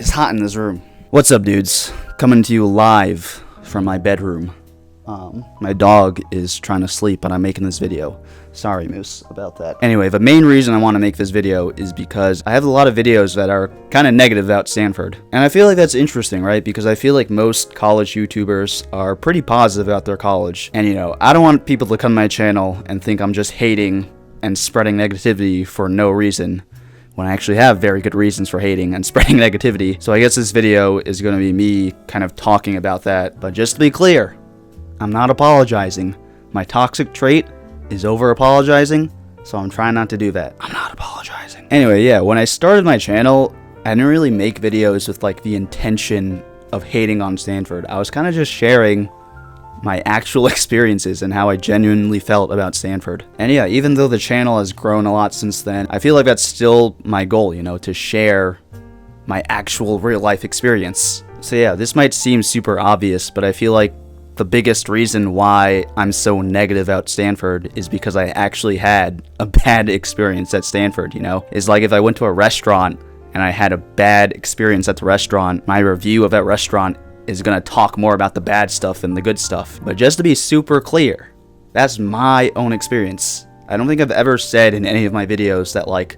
It's hot in this room. What's up, dudes? Coming to you live from my bedroom. My dog is trying to sleep, but I'm making this video. Sorry, Moose, about that. Anyway, the main reason I want to make this video is because I have a lot of videos that are kind of negative about Stanford. And I feel like that's interesting, right? Because I feel like most college YouTubers are pretty positive about their college. And, you know, I don't want people to come to my channel and think I'm just hating and spreading negativity for no reason, when I actually have very good reasons for hating and spreading negativity. So I guess this video is going to be me kind of talking about that. But just to be clear, I'm not apologizing. My toxic trait is over-apologizing, so I'm trying not to do that. I'm not apologizing. Anyway, yeah, when I started my channel, I didn't really make videos with like the intention of hating on Stanford. I was kind of just sharing my actual experiences and how I genuinely felt about Stanford. And yeah, even though the channel has grown a lot since then, I feel like that's still my goal, you know, to share my actual real life experience. So yeah, this might seem super obvious, but I feel like the biggest reason why I'm so negative about Stanford is because I actually had a bad experience at Stanford, you know? It's like if I went to a restaurant and I had a bad experience at the restaurant, my review of that restaurant is gonna talk more about the bad stuff than the good stuff. But just to be super clear, that's my own experience. I don't think I've ever said in any of my videos that like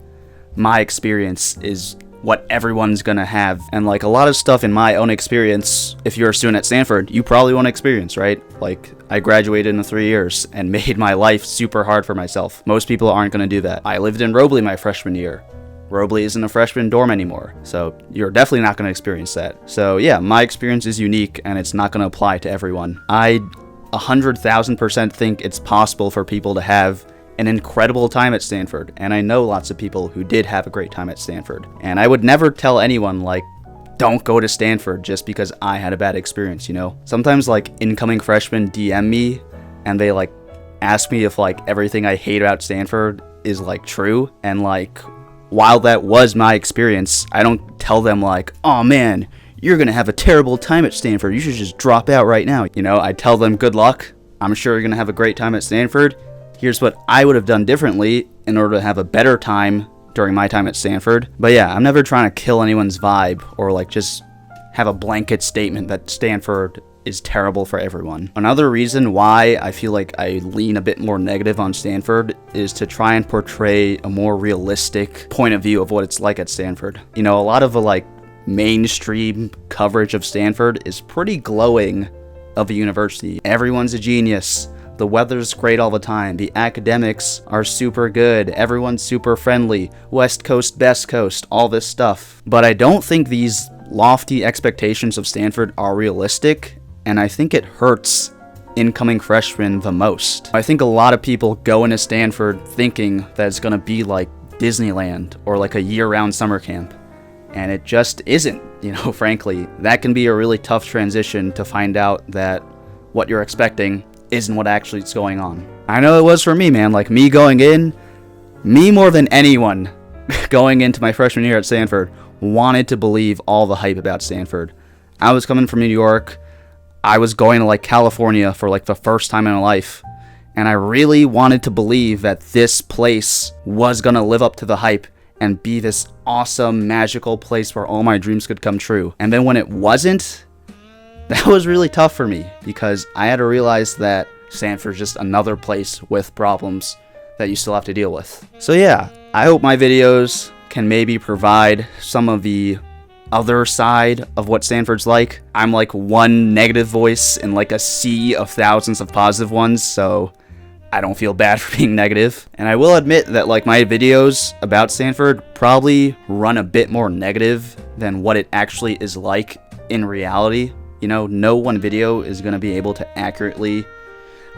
my experience is what everyone's gonna have. And like a lot of stuff in my own experience, if you're a student at Stanford, you probably won't experience, right? Like I graduated in 3 years and made my life super hard for myself. Most people aren't gonna do that. I lived in Robley my freshman year. Robley isn't a freshman dorm anymore, so you're definitely not going to experience that. So yeah, my experience is unique and it's not going to apply to everyone. I 100,000% think it's possible for people to have an incredible time at Stanford, and I know lots of people who did have a great time at Stanford. And I would never tell anyone like, don't go to Stanford just because I had a bad experience, you know? Sometimes like incoming freshmen DM me and they like ask me if like everything I hate about Stanford is like true, and like while that was my experience, I don't tell them like, oh man, you're gonna have a terrible time at Stanford, you should just drop out right now. You know, I tell them good luck, I'm sure you're gonna have a great time at Stanford. Here's what I would have done differently in order to have a better time during my time at Stanford. But yeah, I'm never trying to kill anyone's vibe or like just have a blanket statement that Stanford is terrible for everyone. Another reason why I feel like I lean a bit more negative on Stanford is to try and portray a more realistic point of view of what it's like at Stanford. You know, a lot of the like mainstream coverage of Stanford is pretty glowing of a university. Everyone's a genius. The weather's great all the time. The academics are super good. Everyone's super friendly. West Coast, best coast, all this stuff. But I don't think these lofty expectations of Stanford are realistic, and I think it hurts incoming freshmen the most. I think a lot of people go into Stanford thinking that it's gonna be like Disneyland or like a year-round summer camp, and it just isn't, you know, frankly. That can be a really tough transition to find out that what you're expecting isn't what actually is going on. I know it was for me, man. Like me going in, me more than anyone going into my freshman year at Stanford wanted to believe all the hype about Stanford. I was coming from New York. I was going to like California for like the first time in my life, and I really wanted to believe that this place was gonna live up to the hype and be this awesome, magical place where all my dreams could come true. And then when it wasn't, that was really tough for me because I had to realize that Stanford's just another place with problems that you still have to deal with. So yeah, I hope my videos can maybe provide some of the other side of what Stanford's like. I'm like one negative voice in like a sea of thousands of positive ones, so I don't feel bad for being negative. And I will admit that like my videos about Stanford probably run a bit more negative than what it actually is like in reality. You know, no one video is going to be able to accurately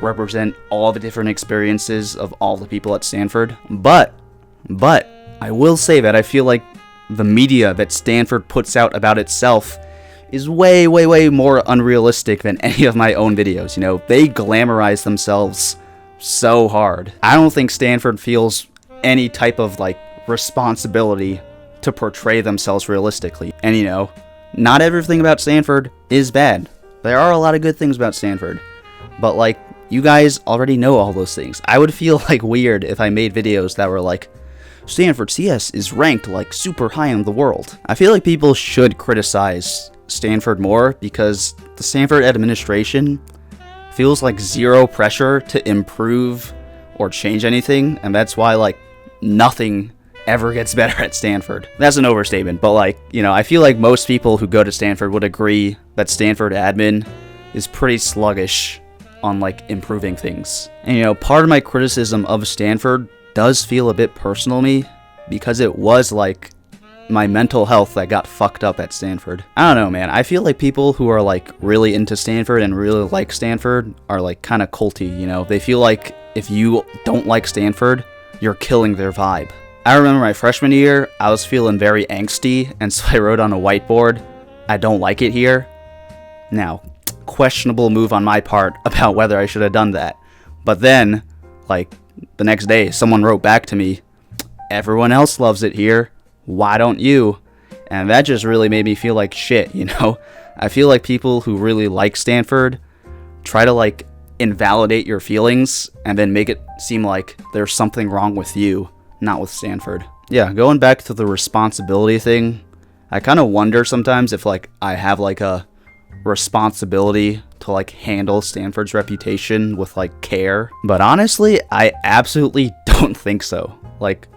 represent all the different experiences of all the people at Stanford. But I will say that I feel like the media that Stanford puts out about itself is way more unrealistic than any of my own videos. You know, they glamorize themselves so hard. I don't think Stanford feels any type of like responsibility to portray themselves realistically. And you know, not everything about Stanford is bad. There are a lot of good things about Stanford, but like you guys already know all those things. I would feel like weird if I made videos that were like, Stanford CS is ranked like super high in the world. I feel like people should criticize Stanford more because the Stanford administration feels like zero pressure to improve or change anything, and that's why like nothing ever gets better at Stanford. That's an overstatement, but like, you know, I feel like most people who go to Stanford would agree that Stanford admin is pretty sluggish on like improving things. And you know, part of my criticism of Stanford does feel a bit personal to me because it was like my mental health that got fucked up at Stanford. I don't know, man. I feel like people who are like really into Stanford and really like Stanford are like kind of culty, you know? They feel like if you don't like Stanford, you're killing their vibe. I remember my freshman year, I was feeling very angsty, and so I wrote on a whiteboard, "I don't like it here." Now, questionable move on my part about whether I should have done that. But then, like, the next day, someone wrote back to me, "Everyone else loves it here. Why don't you?" And that just really made me feel like shit, you know? I feel like people who really like Stanford try to, like, invalidate your feelings and then make it seem like there's something wrong with you, not with Stanford. Yeah, going back to the responsibility thing, I kind of wonder sometimes if, like, I have, like, a responsibility to, like, handle Stanford's reputation with, like, care. But honestly, I absolutely don't think so. Like,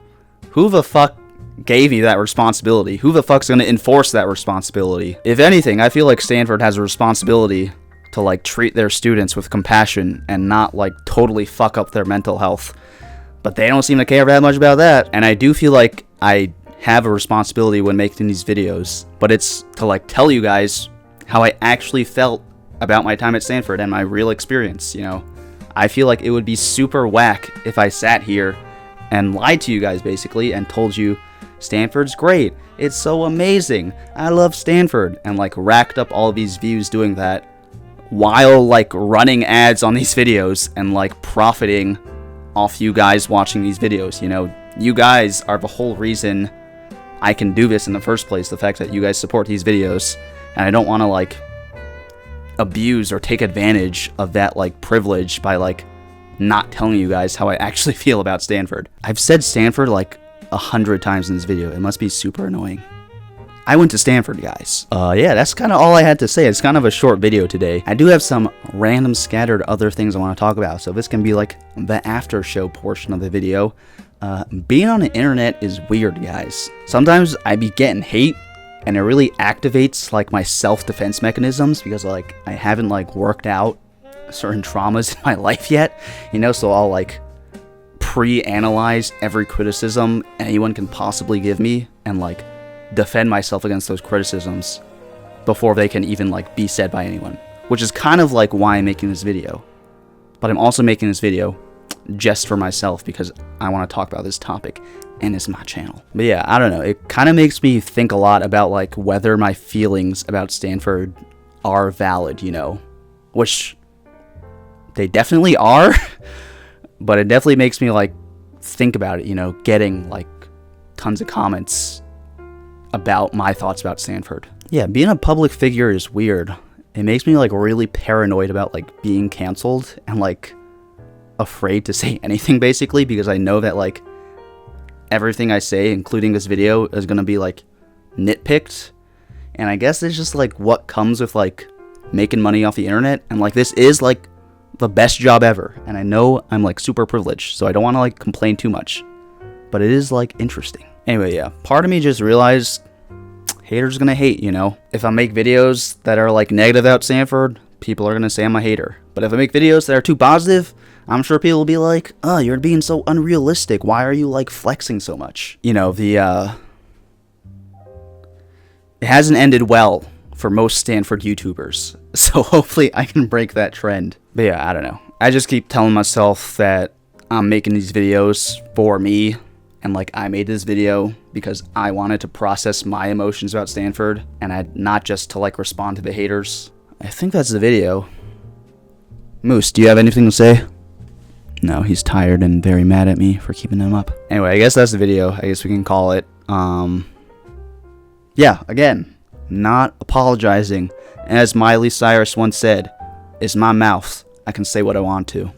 who the fuck gave you that responsibility? Who the fuck's gonna enforce that responsibility? If anything, I feel like Stanford has a responsibility to, like, treat their students with compassion and not, like, totally fuck up their mental health. But they don't seem to care that much about that. And I do feel like I have a responsibility when making these videos, but it's to, like, tell you guys how I actually felt about my time at Stanford and my real experience, you know? I feel like it would be super whack if I sat here and lied to you guys, basically, and told you, Stanford's great, it's so amazing, I love Stanford, and, like, racked up all of these views doing that, while, like, running ads on these videos and, like, profiting off you guys watching these videos, you know? You guys are the whole reason I can do this in the first place, the fact that you guys support these videos, and I don't want to, like, abuse or take advantage of that, like, privilege by, like, not telling you guys how I actually feel about Stanford. I've said Stanford, like, 100 times in this video. It must be super annoying. I went to Stanford, guys. Yeah, that's kind of all I had to say. It's kind of a short video today. I do have some random scattered other things I want to talk about, so this can be like the after show portion of the video. Being on the internet is weird, guys. Sometimes I be getting hate, and it really activates like my self-defense mechanisms because like I haven't like worked out certain traumas in my life yet, you know, so I'll like pre-analyze every criticism anyone can possibly give me and like defend myself against those criticisms before they can even like be said by anyone, which is kind of like why I'm making this video. But I'm also making this video just for myself because I want to talk about this topic and it's my channel. But yeah, I don't know, it kind of makes me think a lot about like whether my feelings about Stanford are valid, you know, which they definitely are. But it definitely makes me like think about it, you know, getting like tons of comments about my thoughts about Stanford. Yeah, being a public figure is weird. It makes me like really paranoid about like being canceled and like afraid to say anything basically because I know that like everything I say, including this video, is gonna be like nitpicked. And I guess it's just like what comes with like making money off the internet, and like this is like the best job ever, and I know I'm like super privileged, so I don't want to like complain too much, but it is like interesting. Anyway, yeah, part of me just realized haters gonna hate, you know? If I make videos that are like negative about Stanford, people are gonna say I'm a hater. But if I make videos that are too positive, I'm sure people will be like, oh, you're being so unrealistic, why are you like flexing so much? You know, it hasn't ended well for most Stanford YouTubers, so hopefully I can break that trend. But yeah, I don't know. I just keep telling myself that I'm making these videos for me, and like I made this video because I wanted to process my emotions about Stanford, and not just to like respond to the haters. I think that's the video. Moose, do you have anything to say? No, he's tired and very mad at me for keeping him up. Anyway, I guess that's the video. I guess we can call it. Yeah, again, not apologizing. As Miley Cyrus once said, "It's my mouth. I can say what I want to."